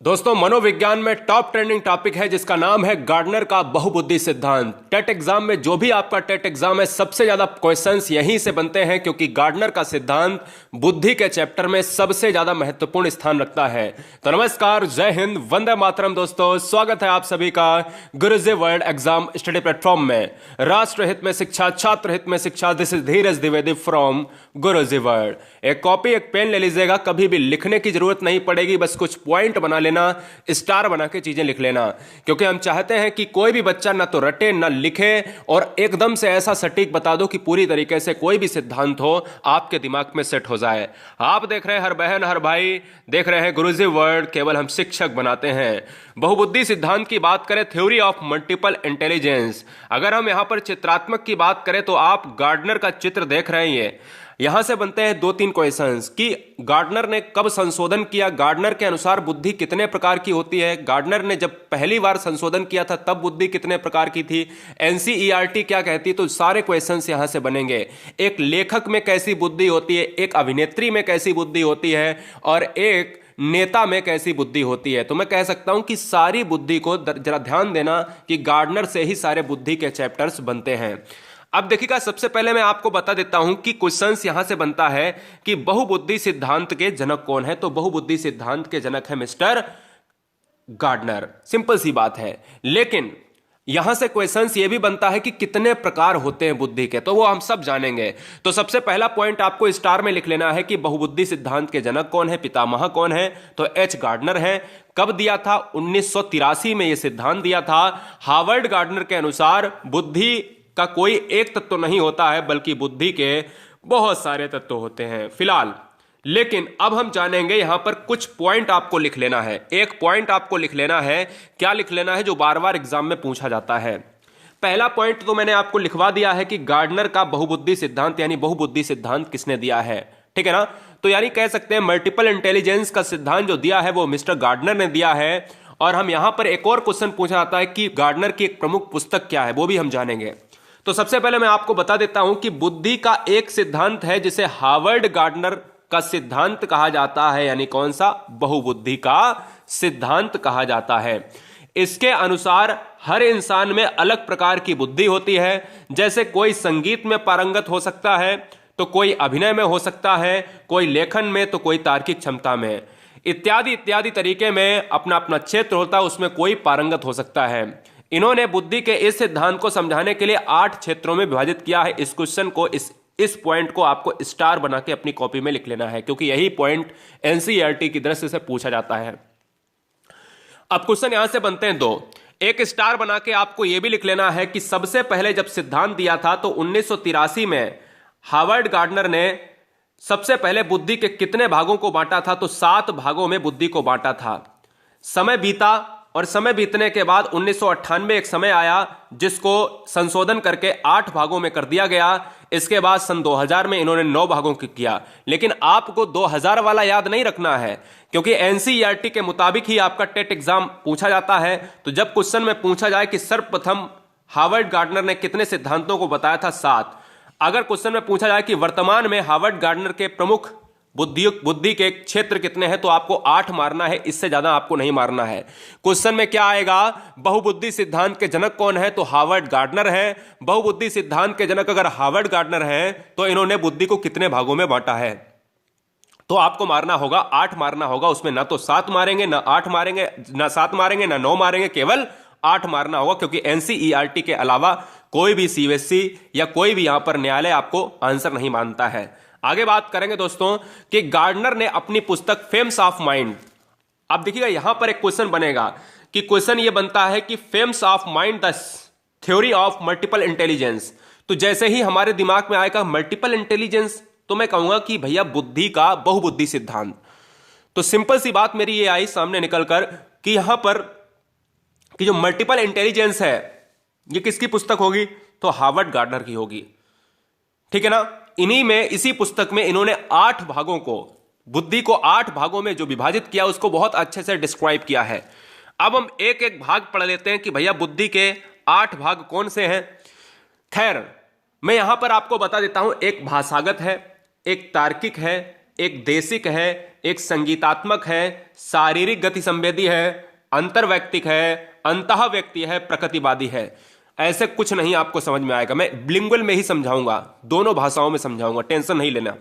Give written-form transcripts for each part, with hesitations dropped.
दोस्तों, मनोविज्ञान में टॉप ट्रेंडिंग टॉपिक है जिसका नाम है गार्डनर का बहुबुद्धि सिद्धांत। टेट एग्जाम में जो भी आपका टेट एग्जाम है, सबसे ज्यादा क्वेश्चंस यहीं से बनते हैं क्योंकि गार्डनर का सिद्धांत बुद्धि के चैप्टर में सबसे ज्यादा महत्वपूर्ण स्थान रखता है। तो नमस्कार, जय हिंद, वंदे मातरम। दोस्तों, स्वागत है आप सभी का गुरुजी वर्ल्ड एग्जाम स्टडी प्लेटफॉर्म में। राष्ट्र हित में शिक्षा, छात्र हित में शिक्षा। This is Dheeraj Dwivedi from Guruji world. एक कॉपी एक पेन ले लीजिएगा, कभी भी लिखने की जरूरत नहीं पड़ेगी, बस कुछ पॉइंट बना लेना, स्टार बना के चीजें लिख लेना, क्योंकि हम चाहते हैं कि कोई भी बच्चा ना तो रटे ना लिखे और एकदम से ऐसा सटीक बता दो कि पूरी तरीके से कोई भी सिद्धांत हो आपके दिमाग में सेट हो जाए। आप देख रहे हैं हर बहन हर भाई देख रहे हैं गुरुजी वर्ल्ड, केवल हम शिक्षक बनाते हैं। बहुबुद्धि सिद्धांत की बात करें, थ्योरी ऑफ मल्टीपल इंटेलिजेंस। अगर हम यहां पर चित्रात्मक की बात करें तो आप गार्डनर का चित्र देख रहे हैं। यहां से बनते हैं दो तीन क्वेश्चंस कि गार्डनर ने कब संशोधन किया, गार्डनर के अनुसार बुद्धि कितने प्रकार की होती है, गार्डनर ने जब पहली बार संशोधन किया था तब बुद्धि कितने प्रकार की थी, एनसीईआरटी क्या कहती है। तो सारे क्वेश्चंस यहां से बनेंगे। एक लेखक में कैसी बुद्धि होती है, एक अभिनेत्री में कैसी बुद्धि होती है और एक नेता में कैसी बुद्धि होती है। तो मैं कह सकता हूं कि सारी बुद्धि को जरा ध्यान देना कि गार्डनर से ही सारे बुद्धि के चैप्टर्स बनते हैं। अब देखिएगा, सबसे पहले मैं आपको बता देता हूं कि क्वेश्चंस यहां से बनता है कि बहुबुद्धि सिद्धांत के जनक कौन है। तो बहुबुद्धि सिद्धांत के जनक है मिस्टर गार्डनर। सिंपल सी बात है, लेकिन यहां से क्वेश्चंस ये भी बनता है कि कितने प्रकार होते हैं बुद्धि के, तो वो हम सब जानेंगे। तो सबसे पहला पॉइंट आपको स्टार में लिख लेना है कि बहुबुद्धि सिद्धांत के जनक कौन है, पितामह कौन है। तो एच गार्डनर है। कब दिया था? 1983 में यह सिद्धांत दिया था। हार्वर्ड गार्डनर के अनुसार बुद्धि का कोई एक तत्व नहीं होता है, बल्कि बुद्धि के बहुत सारे तत्व होते हैं फिलहाल। लेकिन अब हम जानेंगे, यहां पर कुछ पॉइंट आपको लिख लेना है। एक पॉइंट आपको लिख लेना है। क्या लिख लेना है? जो बार बार एग्जाम में पूछा जाता है। पहला पॉइंट तो मैंने आपको लिखवा दिया है कि गार्डनर का बहुबुद्धि सिद्धांत यानी बहुबुद्धि सिद्धांत किसने दिया है, ठीक है ना। तो यानी कह सकते हैं मल्टीपल इंटेलिजेंस का सिद्धांत जो दिया है वो मिस्टर गार्डनर ने दिया है। और हम यहां पर एक और क्वेश्चन पूछा जाता है कि गार्डनर की एक प्रमुख पुस्तक क्या है, वो भी हम जानेंगे। तो सबसे पहले मैं आपको बता देता हूं कि बुद्धि का एक सिद्धांत है जिसे हार्वर्ड गार्डनर का सिद्धांत कहा जाता है, यानी कौन सा? बहुबुद्धि का सिद्धांत कहा जाता है। इसके अनुसार हर इंसान में अलग प्रकार की बुद्धि होती है। जैसे कोई संगीत में पारंगत हो सकता है, तो कोई अभिनय में हो सकता है, कोई लेखन में, तो कोई तार्किक क्षमता में, इत्यादि इत्यादि तरीके में अपना अपना क्षेत्र होता है, उसमें कोई पारंगत हो सकता है। इन्होंने बुद्धि के इस सिद्धांत को समझाने के लिए 8 क्षेत्रों में विभाजित किया है। इस क्वेश्चन को इस पॉइंट को आपको स्टार बना के अपनी कॉपी में लिख लेना है, क्योंकि यही पॉइंट एनसीईआरटी की दृष्टि से पूछा जाता है। अब क्वेश्चन यहां से बनते हैं दो। एक स्टार बना के आपको यह भी लिख लेना है कि सबसे पहले जब सिद्धांत दिया था तो 1983 में हार्वर्ड गार्डनर ने सबसे पहले बुद्धि के कितने भागों को बांटा था? तो 7 भागों में बुद्धि को बांटा था। समय बीता और समय बीतने के बाद 1998 एक समय आया जिसको संशोधन करके 8 भागों में कर दिया गया। इसके बाद सन 2000 में इन्होंने 9 भागों को किया। लेकिन आपको 2000 वाला याद नहीं रखना है, क्योंकि एनसीईआरटी के मुताबिक ही आपका टेट एग्जाम पूछा जाता है। तो जब क्वेश्चन में पूछा जाए कि सर्वप्रथम हार्वर्ड गार्डनर ने कितने सिद्धांतों को बताया था? 7। अगर क्वेश्चन में पूछा जाए कि वर्तमान में हार्वर्ड गार्डनर के प्रमुख बुद्धि के क्षेत्र कितने हैं, तो आपको 8 मारना है, इससे ज्यादा आपको नहीं मारना है। क्वेश्चन में क्या आएगा? बहुबुद्धि सिद्धांत के जनक कौन है? तो हार्वर्ड गार्डनर है। बहुबुद्धि सिद्धांत के जनक अगर हार्वर्ड गार्डनर है तो इन्होंने बुद्धि को कितने भागों में बांटा है? तो आपको मारना होगा 8 मारना होगा। उसमें ना तो 7 मारेंगे, ना 8 मारेंगे, ना 7 मारेंगे, ना 9 मारेंगे, केवल 8 मारना होगा, क्योंकि एनसीईआरटी के अलावा कोई भी सीबीएसई या कोई भी यहां पर न्यायालय आपको आंसर नहीं मानता है। आगे बात करेंगे दोस्तों कि गार्डनर ने अपनी पुस्तक फेम्स ऑफ माइंड। अब देखिएगा, यहां पर एक क्वेश्चन बनेगा कि क्वेश्चन यह बनता है कि famous of mind the theory of multiple intelligence. तो जैसे ही हमारे दिमाग में आएगा मल्टीपल इंटेलिजेंस, तो मैं कहूंगा कि भैया बुद्धि का बहुबुद्धि सिद्धांत। तो सिंपल सी बात मेरी ये आई सामने निकलकर कि यहां पर कि जो मल्टीपल इंटेलिजेंस है ये किसकी पुस्तक होगी? तो हार्वर्ड गार्डनर की होगी, ठीक है ना। इन्हीं में, इसी पुस्तक में इन्होंने 8 भागों को, बुद्धि को 8 भागों में जो विभाजित किया उसको बहुत अच्छे से डिस्क्राइब किया है। अब हम एक एक भाग पढ़ लेते हैं कि भैया बुद्धि के 8 भाग कौन से हैं। खैर, मैं यहां पर आपको बता देता हूं, एक भाषागत है, एक तार्किक है, एक देशिक है, एक संगीतात्मक है, शारीरिक गति संवेदी है, अंतर्वैयक्तिक है, अंतः व्यक्ति है, प्रकृतिवादी है। ऐसे कुछ नहीं आपको समझ में आएगा, मैं बिलिंगुअल में ही समझाऊंगा, दोनों भाषाओं में समझाऊंगा, टेंशन नहीं लेना।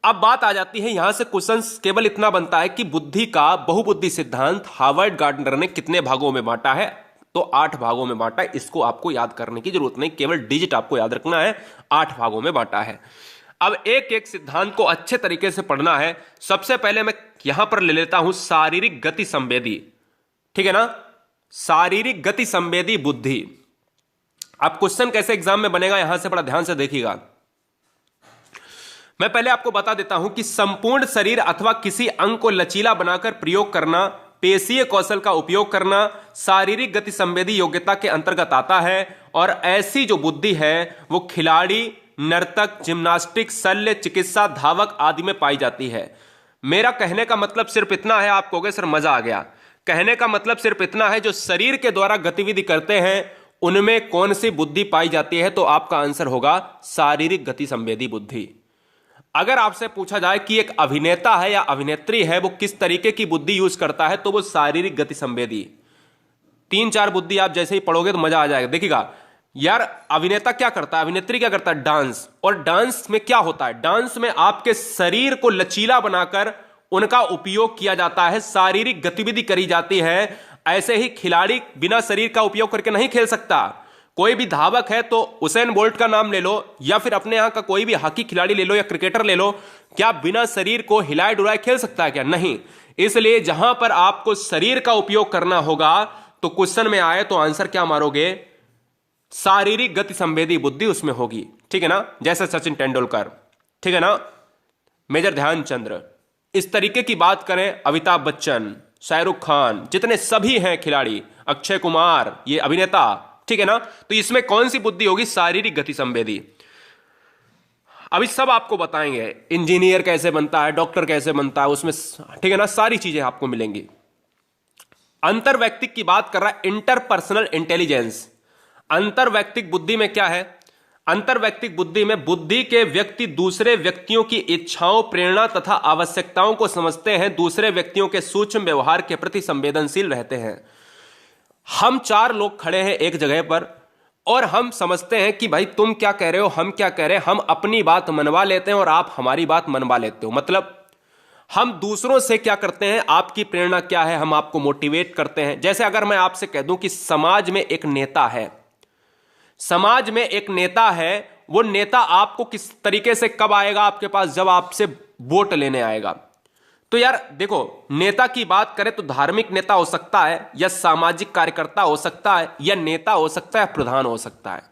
अब बात आ जाती है यहां से क्वेश्चन केवल इतना बनता है कि बुद्धि का बहुबुद्धि सिद्धांत हार्वर्ड गार्डनर ने कितने भागों में बांटा है? तो 8 भागों में बांटा है। इसको आपको याद करने की जरूरत नहीं, केवल डिजिट आपको याद रखना है। 8 भागों में बांटा है। अब एक एक सिद्धांत को अच्छे तरीके से पढ़ना है। सबसे पहले मैं यहां पर ले लेता हूं शारीरिक गति संवेदी, ठीक है ना, शारीरिक गति संवेदी बुद्धि। अब क्वेश्चन कैसे एग्जाम में बनेगा यहां से बड़ा ध्यान से देखिएगा। मैं पहले आपको बता देता हूं कि संपूर्ण शरीर अथवा किसी अंग को लचीला बनाकर प्रयोग करना, पेशीय कौशल का उपयोग करना शारीरिक गति संवेदी योग्यता के अंतर्गत आता है। और ऐसी जो बुद्धि है वो खिलाड़ी, नर्तक, जिम्नास्टिक, शल्य चिकित्सा, धावक आदि में पाई जाती है। मेरा कहने का मतलब सिर्फ इतना है, आप कहोगे सर मजा आ गया। कहने का मतलब सिर्फ इतना है, जो शरीर के द्वारा गतिविधि करते हैं उनमें कौन सी बुद्धि पाई जाती है? तो आपका आंसर होगा शारीरिक गति संवेदी बुद्धि। अगर आपसे पूछा जाए कि एक अभिनेता है या अभिनेत्री है, वो किस तरीके की बुद्धि यूज करता है, तो वो शारीरिक गति संवेदी। 3-4 बुद्धि आप जैसे ही पढ़ोगे तो मजा आ जाएगा। देखिएगा यार, अभिनेता क्या करता है, अभिनेत्री क्या करता है? डांस। और डांस में क्या होता है? डांस में आपके शरीर को लचीला बनाकर उनका उपयोग किया जाता है, शारीरिक गतिविधि करी जाती है। ऐसे ही खिलाड़ी बिना शरीर का उपयोग करके नहीं खेल सकता। कोई भी धावक है तो उसेन बोल्ट का नाम ले लो, या फिर अपने यहां का कोई भी हॉकी खिलाड़ी ले लो या क्रिकेटर ले लो, क्या बिना शरीर को हिलाए डुलाए खेल सकता है क्या? नहीं। इसलिए जहां पर आपको शरीर का उपयोग करना होगा तो क्वेश्चन में आए तो आंसर क्या मारोगे? शारीरिक गति संवेदी बुद्धि उसमें होगी, ठीक है ना। जैसे सचिन तेंदुलकर, ठीक है ना, मेजर ध्यानचंद्र, इस तरीके की बात करें, अमिताभ बच्चन, शाहरुख खान, जितने सभी हैं खिलाड़ी, अक्षय कुमार, ये अभिनेता, ठीक है ना। तो इसमें कौन सी बुद्धि होगी? शारीरिक गति संवेदी। अभी सब आपको बताएंगे, इंजीनियर कैसे बनता है, डॉक्टर कैसे बनता है उसमें, ठीक है ना, सारी चीजें आपको मिलेंगी। अंतरवैयक्तिक की बात कर रहा है, इंटरपर्सनल इंटेलिजेंस। अंतरवैयक्तिक बुद्धि में क्या है? अंतरवैयक्तिक बुद्धि में बुद्धि के व्यक्ति दूसरे व्यक्तियों की इच्छाओं, प्रेरणा तथा आवश्यकताओं को समझते हैं, दूसरे व्यक्तियों के सूक्ष्म व्यवहार के प्रति संवेदनशील रहते हैं। हम 4 लोग खड़े हैं एक जगह पर और हम समझते हैं कि भाई तुम क्या कह रहे हो, हम क्या कह रहे हैं, हम अपनी बात मनवा लेते हैं और आप हमारी बात मनवा लेते हो। मतलब हम दूसरों से क्या करते हैं, आपकी प्रेरणा क्या है, हम आपको मोटिवेट करते हैं। जैसे अगर मैं आपसे कह दूं कि समाज में एक नेता है, समाज में एक नेता है, वो नेता आपको किस तरीके से कब आएगा आपके पास? जब आपसे वोट लेने आएगा। तो यार देखो, नेता की बात करें तो धार्मिक नेता हो सकता है, या सामाजिक कार्यकर्ता हो सकता है, या नेता हो सकता है, प्रधान हो सकता है।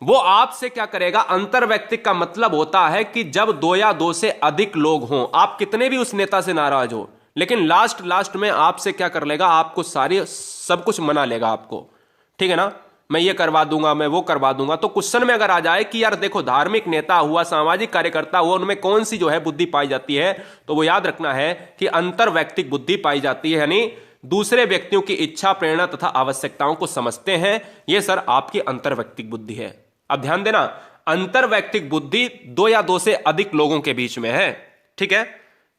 वो आपसे क्या करेगा? अंतरवैयक्तिक का मतलब होता है कि जब 2 या 2 से अधिक लोग हों, आप कितने भी उस नेता से नाराज हो, लेकिन लास्ट में आपसे क्या कर लेगा? आपको सब कुछ मना लेगा आपको, ठीक है ना। मैं ये करवा दूंगा, मैं वो करवा दूंगा। तो क्वेश्चन में अगर आ जाए कि यार देखो, धार्मिक नेता हुआ, सामाजिक कार्यकर्ता हुआ, उनमें कौन सी जो है बुद्धि पाई जाती है, तो वो याद रखना है कि अंतरवैयक्तिक बुद्धि पाई जाती है, यानी दूसरे व्यक्तियों की इच्छा, प्रेरणा तथा आवश्यकताओं को समझते हैं। ये सर आपकी अंतरवैयक्तिक बुद्धि है। अब ध्यान देना, अंतरवैयक्तिक बुद्धि 2 या 2 से अधिक लोगों के बीच में है, ठीक है।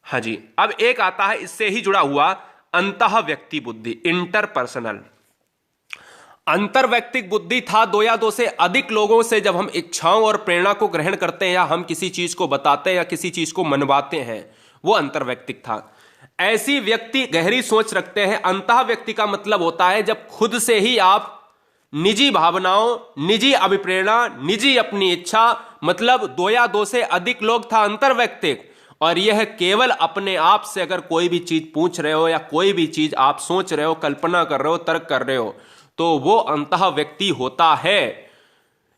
हाँ जी। अब एक आता है इससे ही जुड़ा हुआ, अंतः व्यक्ति बुद्धि, इंटरपर्सनल। अंतरवैयक्तिक बुद्धि था 2 या 2 से अधिक लोगों से जब हम इच्छाओं और प्रेरणा को ग्रहण करते हैं, या हम किसी चीज को बताते हैं या किसी चीज को मनवाते हैं, वो अंतरवैयक्तिक था। ऐसी व्यक्ति गहरी सोच रखते हैं। अंतः व्यक्ति का मतलब होता है जब खुद से ही आप निजी भावनाओं, निजी अभिप्रेरणा, निजी अपनी इच्छा, मतलब 2 या 2 से अधिक लोग था अंतरवैयक्तिक। और यह केवल अपने आप से अगर कोई भी चीज पूछ रहे हो, या कोई भी चीज आप सोच रहे हो, कल्पना कर रहे हो, तर्क कर रहे हो, तो वो अंतः व्यक्ति होता है।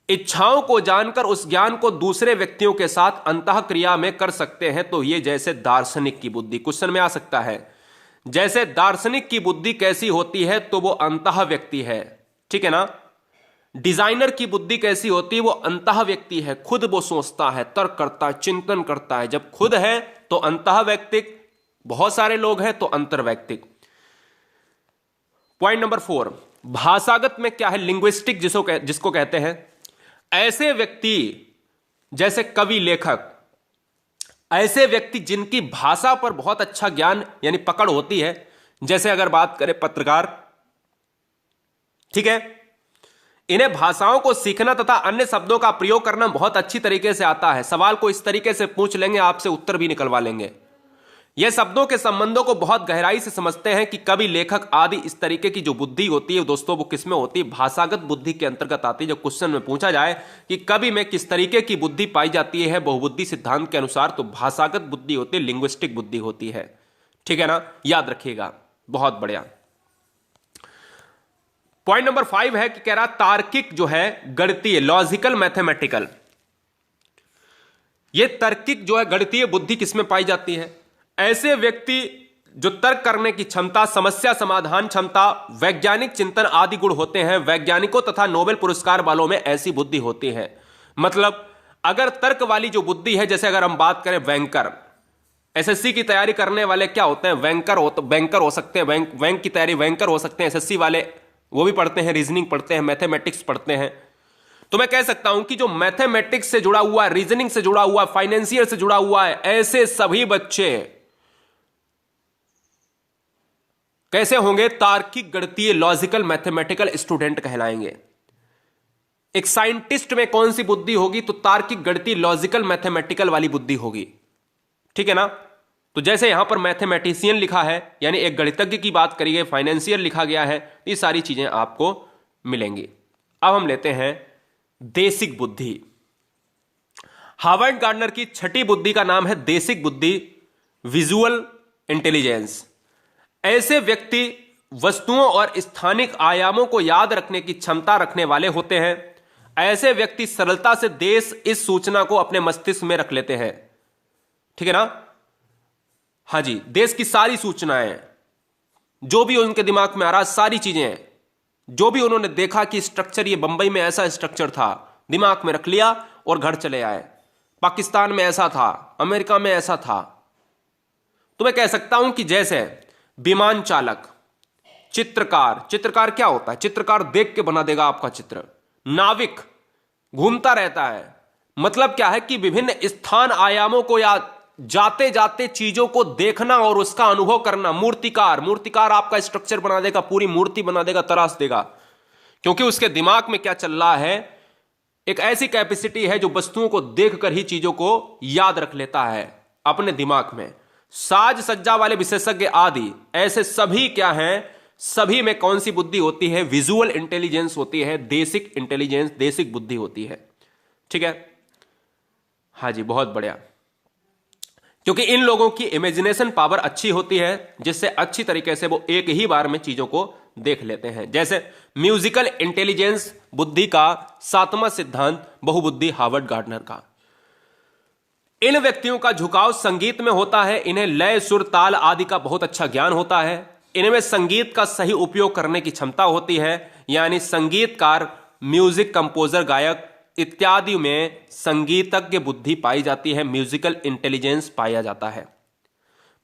इच्छाओं को जानकर उस ज्ञान को दूसरे व्यक्तियों के साथ अंतः क्रिया में कर सकते हैं। तो ये जैसे दार्शनिक की बुद्धि क्वेश्चन में आ सकता है, जैसे दार्शनिक की बुद्धि कैसी होती है, तो वो अंतः व्यक्ति है, ठीक है ना। डिजाइनर की बुद्धि कैसी होती है? वो अंतः व्यक्ति है, खुद वो सोचता है, तर्क करता है, चिंतन करता है। जब खुद है तो अंतः व्यक्तिक, बहुत सारे लोग हैं तो अंतर्वैयक्तिक। पॉइंट नंबर 4, भाषागत में क्या है? लिंग्विस्टिक जिसको कहते हैं। ऐसे व्यक्ति जैसे कवि, लेखक, ऐसे व्यक्ति जिनकी भाषा पर बहुत अच्छा ज्ञान यानी पकड़ होती है, जैसे अगर बात करें पत्रकार, ठीक है, इन्हें भाषाओं को सीखना तथा अन्य शब्दों का प्रयोग करना बहुत अच्छी तरीके से आता है। सवाल को इस तरीके से पूछ लेंगे, आपसे उत्तर भी निकलवा लेंगे। यह शब्दों के संबंधों को बहुत गहराई से समझते हैं कि कवि, लेखक आदि। इस तरीके की जो बुद्धि होती है दोस्तों, वो किसमें होती है? भाषागत बुद्धि के अंतर्गत आती है। जब क्वेश्चन में पूछा जाए कि कवि में किस तरीके की बुद्धि पाई जाती है बहुबुद्धि सिद्धांत के अनुसार, तो भाषागत बुद्धि होती है, लिंग्विस्टिक बुद्धि होती है। ठीक है ना, याद रखिएगा। बहुत बढ़िया। पॉइंट नंबर 5 है कि कह रहा तार्किक जो है गणितीय, लॉजिकल मैथमेटिकल, ये तार्किक जो है गणितीय बुद्धि किसमें पाई जाती है? ऐसे व्यक्ति जो तर्क करने की क्षमता, समस्या समाधान क्षमता, वैज्ञानिक चिंतन आदि गुण होते हैं, वैज्ञानिकों तथा नोबेल पुरस्कार वालों में ऐसी बुद्धि होती है। मतलब अगर तर्क वाली जो बुद्धि है, जैसे अगर हम बात करें बैंकर, एसएससी की तैयारी करने वाले क्या होते हैं? बैंकर हो सकते हैं, बैंक की तैयारी बैंकर हो सकते हैं। एसएससी वाले वो भी पढ़ते हैं, रीजनिंग पढ़ते हैं, मैथमेटिक्स पढ़ते हैं। तो मैं कह सकता हूं कि जो मैथमेटिक्स से जुड़ा हुआ है, रीजनिंग से जुड़ा हुआ है, फाइनेंशियल से जुड़ा हुआ है, ऐसे सभी बच्चे कैसे होंगे? तार्किक गणितीय लॉजिकल मैथमेटिकल स्टूडेंट कहलाएंगे। एक साइंटिस्ट में कौन सी बुद्धि होगी? तो तार्किक गणितीय लॉजिकल मैथमेटिकल वाली बुद्धि होगी। ठीक है ना? तो जैसे यहां पर मैथमेटिशियन लिखा है, यानी एक गणितज्ञ की बात करी गई, फाइनेंशियल लिखा गया है, ये सारी चीजें आपको मिलेंगी। अब हम लेते हैं देसिक बुद्धि। हार्वर्ड गार्डनर की छठी बुद्धि का नाम है देसिक बुद्धि, विजुअल इंटेलिजेंस। ऐसे व्यक्ति वस्तुओं और स्थानिक आयामों को याद रखने की क्षमता रखने वाले होते हैं। ऐसे व्यक्ति सरलता से देश इस सूचना को अपने मस्तिष्क में रख लेते हैं। ठीक है ना? हां जी, देश की सारी सूचनाएं, जो भी उनके दिमाग में आ रहा, सारी चीजें, जो भी उन्होंने देखा कि स्ट्रक्चर, ये बंबई में ऐसा स्ट्रक्चर था, दिमाग में रख लिया और घर चले आए। पाकिस्तान में ऐसा था, अमेरिका में ऐसा था। तो मैं कह सकता हूं कि जैसे विमान चालक, चित्रकार क्या होता है? चित्रकार देख के बना देगा आपका चित्र। नाविक घूमता रहता है। मतलब क्या है कि विभिन्न स्थान आयामों को या जाते जाते चीजों को देखना और उसका अनुभव करना। मूर्तिकार आपका स्ट्रक्चर बना देगा, पूरी मूर्ति बना देगा, तराश देगा, क्योंकि उसके दिमाग में क्या चल रहा है? एक ऐसी कैपेसिटी है जो वस्तुओं को देखकर ही चीजों को याद रख लेता है अपने दिमाग में। साज सज्जा वाले विशेषज्ञ आदि, ऐसे सभी क्या हैं? सभी में कौन सी बुद्धि होती है? विजुअल इंटेलिजेंस होती है, देसिक इंटेलिजेंस, देसिक बुद्धि होती है। ठीक है, हां जी, बहुत बढ़िया। क्योंकि इन लोगों की इमेजिनेशन पावर अच्छी होती है, जिससे अच्छी तरीके से वो एक ही बार में चीजों को देख लेते हैं। जैसे म्यूजिकल इंटेलिजेंस बुद्धि का 7वां सिद्धांत बहुबुद्धि, हार्वर्ड गार्डनर का। इन व्यक्तियों का झुकाव संगीत में होता है। इन्हें लय, सुर, ताल आदि का बहुत अच्छा ज्ञान होता है। इनमें संगीत का सही उपयोग करने की क्षमता होती है, यानी संगीतकार, म्यूजिक कंपोजर, गायक इत्यादि में संगीतज्ञ बुद्धि पाई जाती है, म्यूजिकल इंटेलिजेंस पाया जाता है।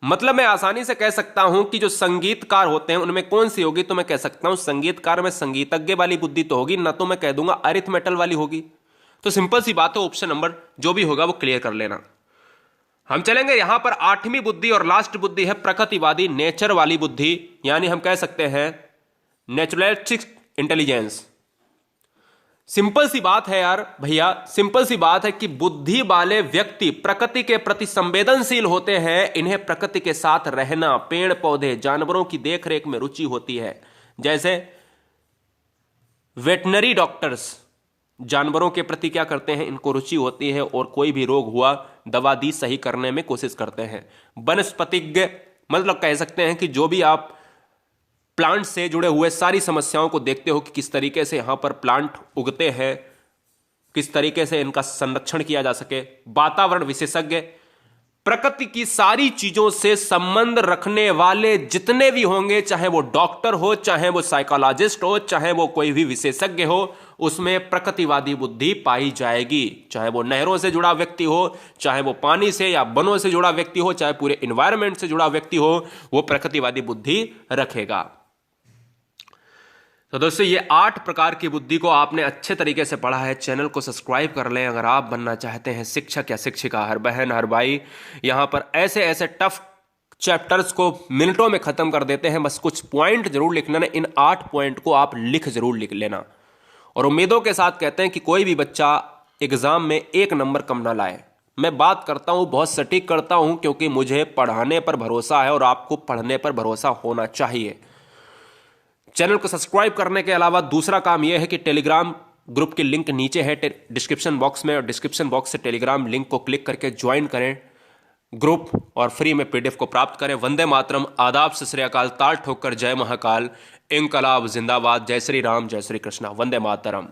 मतलब मैं आसानी से कह सकता हूं कि जो संगीतकार होते हैं उनमें कौन सी होगी? तो मैं कह सकता हूं संगीतकार में संगीतज्ञ वाली बुद्धि तो होगी ना, तो मैं कह दूंगा अरिथमेटल वाली होगी। तो सिंपल सी बात है, ऑप्शन नंबर जो भी होगा वो क्लियर कर लेना। हम चलेंगे यहां पर 8वीं बुद्धि और लास्ट बुद्धि है प्रकृतिवादी, नेचर वाली बुद्धि, यानी हम कह सकते हैं नेचुरलिस्टिक इंटेलिजेंस। सिंपल सी बात है यार भैया, सिंपल सी बात है कि बुद्धि वाले व्यक्ति प्रकृति के प्रति संवेदनशील होते हैं। इन्हें प्रकृति के साथ रहना, पेड़ पौधे, जानवरों की देखरेख में रुचि होती है। जैसे वेटनरी डॉक्टर्स जानवरों के प्रति क्या करते हैं? इनको रुचि होती है और कोई भी रोग हुआ दवा दी सही करने में कोशिश करते हैं। वनस्पतिज्ञ मतलब कह सकते हैं कि जो भी आप प्लांट से जुड़े हुए सारी समस्याओं को देखते हो कि किस तरीके से यहां पर प्लांट उगते हैं, किस तरीके से इनका संरक्षण किया जा सके। वातावरण विशेषज्ञ, प्रकृति की सारी चीजों से संबंध रखने वाले जितने भी होंगे, चाहे वो डॉक्टर हो, चाहे वो साइकोलॉजिस्ट हो, चाहे वो कोई भी विशेषज्ञ हो, उसमें प्रकृतिवादी बुद्धि पाई जाएगी। चाहे वो नहरों से जुड़ा व्यक्ति हो, चाहे वो पानी से या वनों से जुड़ा व्यक्ति हो, चाहे पूरे एनवायरनमेंट से जुड़ा व्यक्ति हो, वो प्रकृतिवादी बुद्धि रखेगा। तो दोस्तों ये 8 प्रकार की बुद्धि को आपने अच्छे तरीके से पढ़ा है। चैनल को सब्सक्राइब कर लें अगर आप बनना चाहते हैं शिक्षक या शिक्षिका। हर बहन हर भाई यहाँ पर ऐसे ऐसे टफ चैप्टर्स को मिनटों में खत्म कर देते हैं। बस कुछ पॉइंट जरूर लिख लेना, इन 8 पॉइंट को आप जरूर लिख लेना। और उम्मीदों के साथ कहते हैं कि कोई भी बच्चा एग्जाम में 1 नंबर कम ना लाए। मैं बात करता हूं बहुत सटीक करता हूं, क्योंकि मुझे पढ़ाने पर भरोसा है और आपको पढ़ने पर भरोसा होना चाहिए। चैनल को सब्सक्राइब करने के अलावा दूसरा काम यह है कि टेलीग्राम ग्रुप की लिंक नीचे है डिस्क्रिप्शन बॉक्स में, और डिस्क्रिप्शन बॉक्स से टेलीग्राम लिंक को क्लिक करके ज्वाइन करें ग्रुप और फ्री में पीडीएफ को प्राप्त करें। वंदे मातरम, आदाब, सत श्री अकाल, ताल ठोकर, जय महाकाल, इंकलाब जिंदाबाद, जय श्री राम, जय श्री कृष्णा, वंदे मातरम।